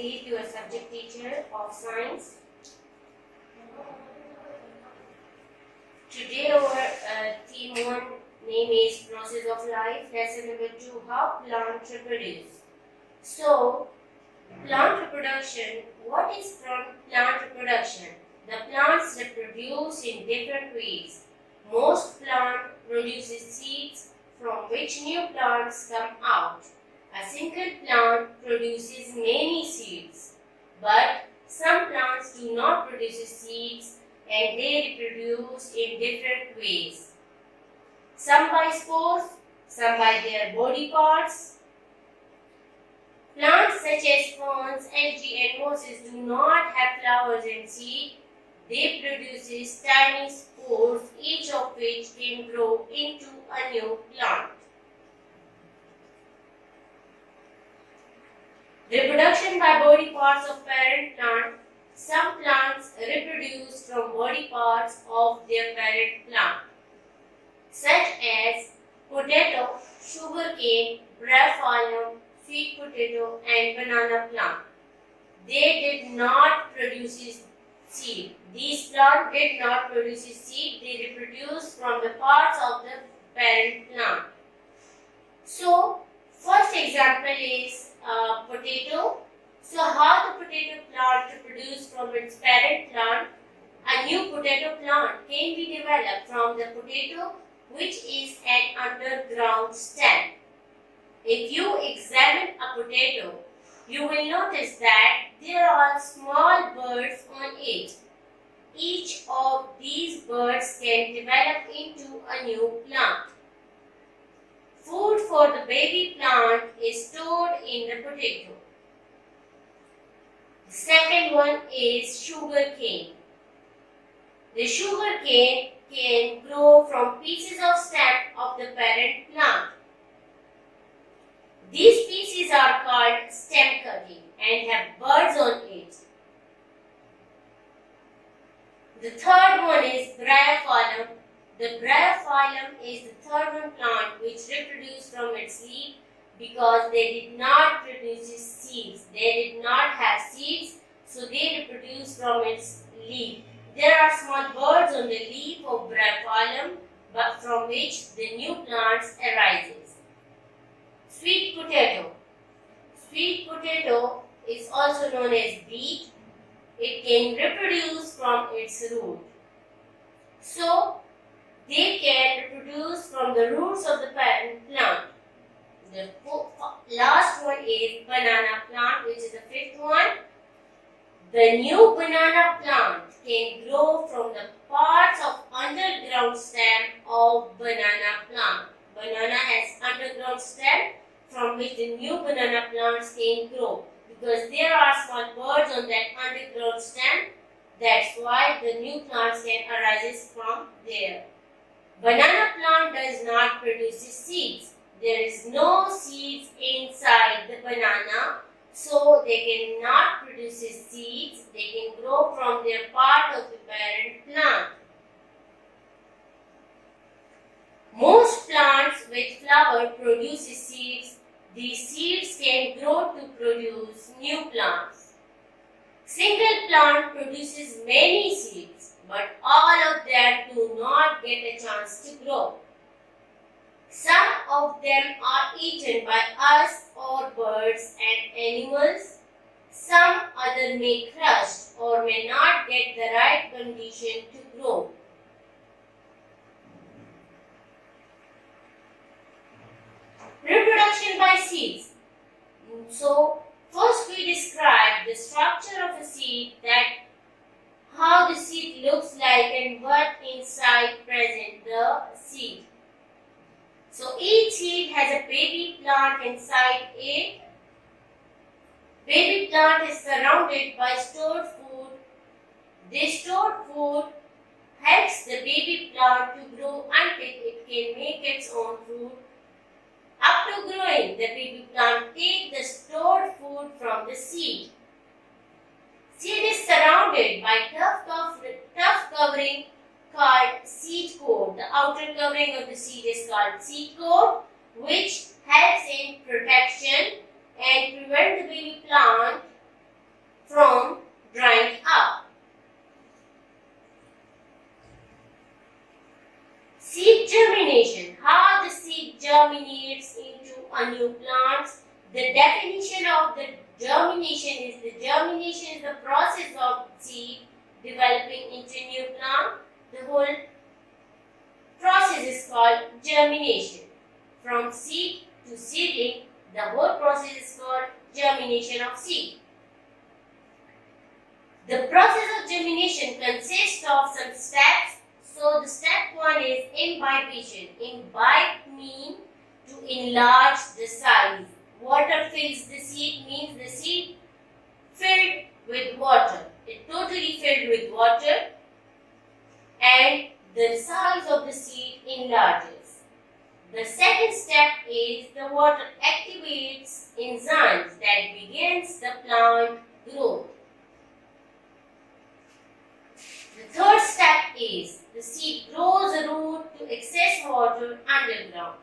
Dilip, your subject teacher of science. Today our theme 1 name is Process of Life. Lesson number 2, how plants reproduce. So, plant reproduction. What is plant reproduction? The plants reproduce in different ways. Most plant produces seeds from which new plants come out. A single plant produces many seeds, but some plants do not produce seeds and they reproduce in different ways. Some by spores, some by their body parts. Plants such as ferns, algae and mosses do not have flowers and seed. They produce tiny spores, each of which can grow into a new plant. Reproduction by body parts of parent plant. Some plants reproduce from body parts of their parent plant, such as potato, sugarcane, braphium, sweet potato, and banana plant. They did not produce seed. These plants did not produce seed. They reproduce from the parts of the parent plant. So, first example is potato. So, how the potato plant reproduces from its parent plant? A new potato plant can be developed from the potato, which is an underground stem. If you examine a potato, you will notice that there are small buds on it. Each of these buds can develop into a new plant. Food for the baby plant is stored in the potato. The second one is sugar cane. The sugar cane can grow from pieces of stem of the parent plant. These pieces are called stem cutting and have buds on it. The third one is braphium. The braphium is the third one plant which reproduces from its leaf because they did not produce seeds. They did not have seeds, so they reproduce from its leaf. There are small buds on the leaf of braphium, but from which the new plants arises. Sweet potato. Sweet potato is also known as beet. It can reproduce from its root. So, they can reproduce from the roots of the parent plant. The last one is banana plant, which is the fifth one. The new banana plant can grow from the parts of underground stem of banana plant. Banana has underground stem from which the new banana plants can grow. Because there are small buds on that underground stem, that's why the new plants can arise from there. Banana plant does not produce seeds. There is no seeds inside the banana, so they cannot produce seeds. They can grow from their part of the parent plant. Most plants with flower produce seeds. These seeds can grow to produce new plants. Single plant produces many seeds, but all of them do not get a chance to grow. Some of them are eaten by us or birds and animals. Some other may crush or may not get the right condition to grow. Reproduction by seeds. So, first we describe the structure of a seed, that how the seed looks like and what inside present the seed. So, each seed has a baby plant inside it. Baby plant is surrounded by stored food. This stored food helps the baby plant to grow until it can make its own food. Up to growing, the baby plant takes the stored food from the seed. Seed is surrounded by tough covering called seed coat. The outer covering of the seed is called seed coat, which helps in protection and prevent the baby plant from drying up. Seed germination. How the seed germinates into a new plant. The definition of the germination is the process of seed developing into new plant. The whole process is called germination. From seed to seedling, the whole process is called germination of seed. The process of germination consists of some steps. So the step 1 is imbibition. Imbibe means to enlarge the size. Water fills the seed means the seed filled with water. It totally filled with water and the size of the seed enlarges. The second step is the water activates enzymes that begins the plant growth. The third step is the seed grows a root to access water underground.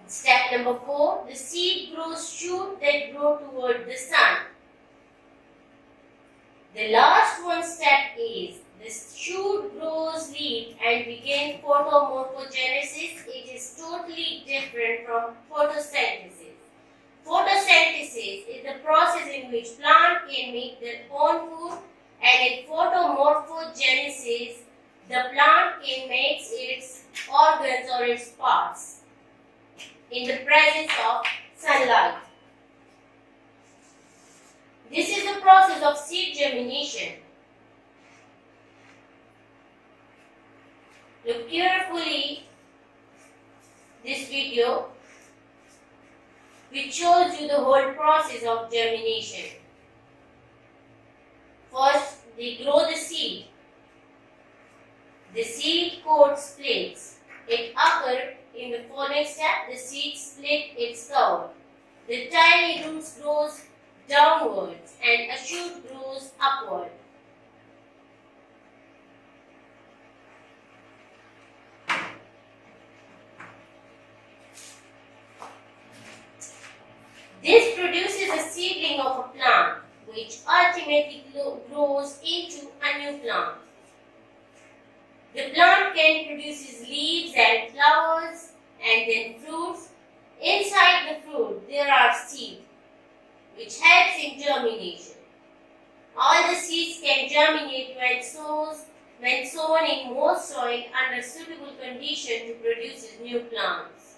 Step number 4, the seed grows shoots that grow toward the sun. The last one step is the shoot grows leaf and begins photomorphogenesis. It is totally different from photosynthesis. Photosynthesis is the process in which plant can make their own food, and in photomorphogenesis, the plant can make its organs or its parts in the presence of sunlight. This is the process of seed germination. Look carefully this video, which shows you the whole process of germination. First, they grow the seed. The seed coat splits. It occurs in the following step. The seed split its cover. The tiny roots grows downwards and a shoot grows upward. This produces a seedling of a plant, which ultimately grows into a new plant. The plant can produce leaves and flowers and then fruits. Inside the fruit there are seeds, which helps in germination. All the seeds can germinate when sown in moist soil under suitable conditions to produce new plants.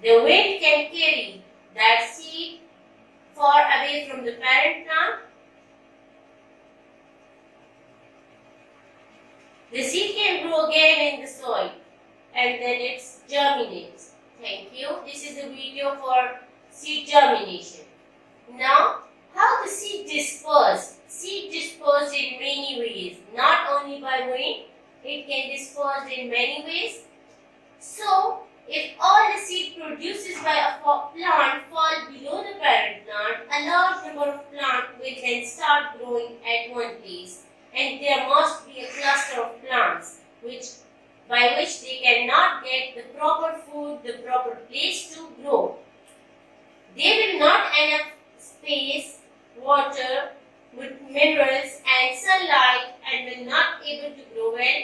The wind can carry that seed far away from the parent plant. The seed can grow again in the soil and then it germinates. Thank you. This is a video for seed germination. Now, how the seed dispersed? Seed dispersed in many ways, not only by wind, it can disperse in many ways. So, if all the seed produced by a plant fall below the parent plant, a large number of plants will then start growing at one place, and there must be a cluster of plants by which they cannot get the proper food, the proper place to grow. They will not enough space, water, with minerals and sunlight, and will not able to grow well.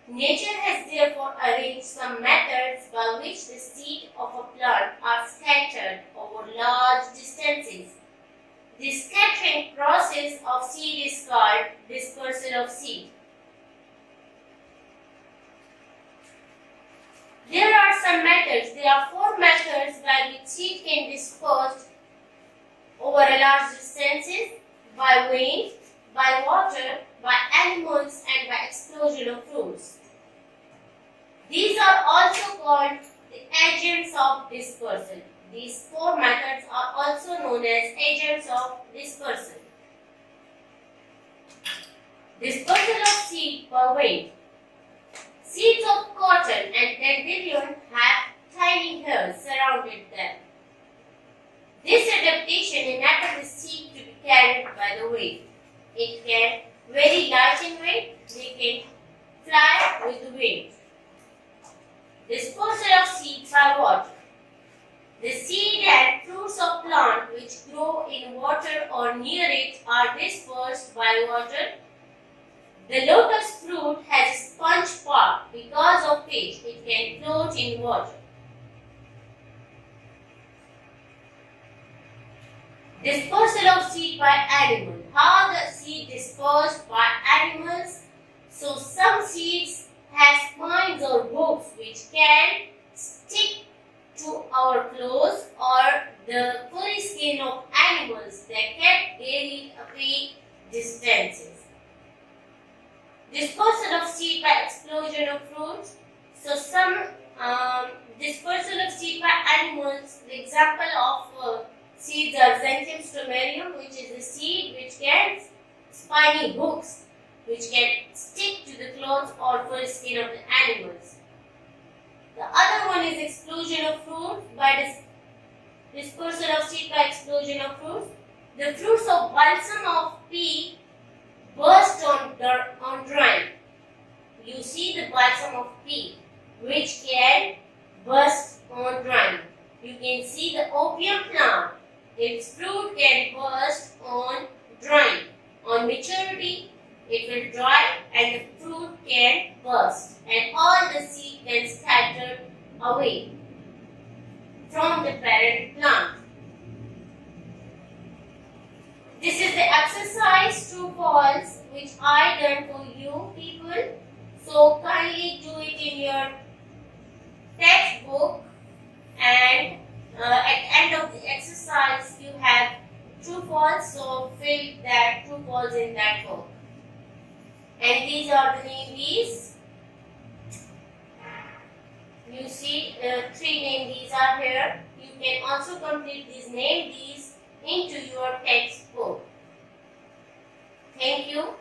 Nature has therefore arranged some methods by which the seed of a plant are scattered over large distances. This scattering process of seed is called dispersal of seed. There are some methods. There are 4 methods by which seed can disperse over a large distances: by wind, by water, by animals, and by explosion of fruits. These are also called the agents of dispersal. These 4 methods are also known as agents of dispersal. Dispersal of seed by wind. Seeds of cotton and dandelion have tiny hairs surrounding them. This adaptation enables the seed to be carried by the wind. It can very light in weight. They can fly with the wind. Dispersal of seeds by water. The seed and fruits of plant which grow in water or near it are dispersed by water. The lotus fruit has a sponge part because of which it can float in water. Dispersal of seed by animal. How the seed dispersed by animals? So some seeds have spines or hooks which can stick to our clothes or the furry skin of animals that kept daily away distances. Dispersal of seed by explosion of fruits. So some dispersal of seed by animals. The example of seeds are Xanthium stomarium, which is a seed which gets spiny hooks which can stick to the clothes or fur skin of the animals. The other one is explosion of fruit by dispersal of seed by explosion of fruits. The fruits of balsam of pea burst on drying. You see the balsam of pea which can burst on drying. You can see the opium plant. Its fruit can burst on drying. On maturity, it will dry and the fruit can burst and all the seed can scatter away from the parent plant. This is the exercise true false which I done for you people. So kindly do it in your textbook, and at the end of the exercise you have true false, so fill that true false in that book. And these are the names. You see 3 names are here. You can also complete these names into your textbook. Thank you.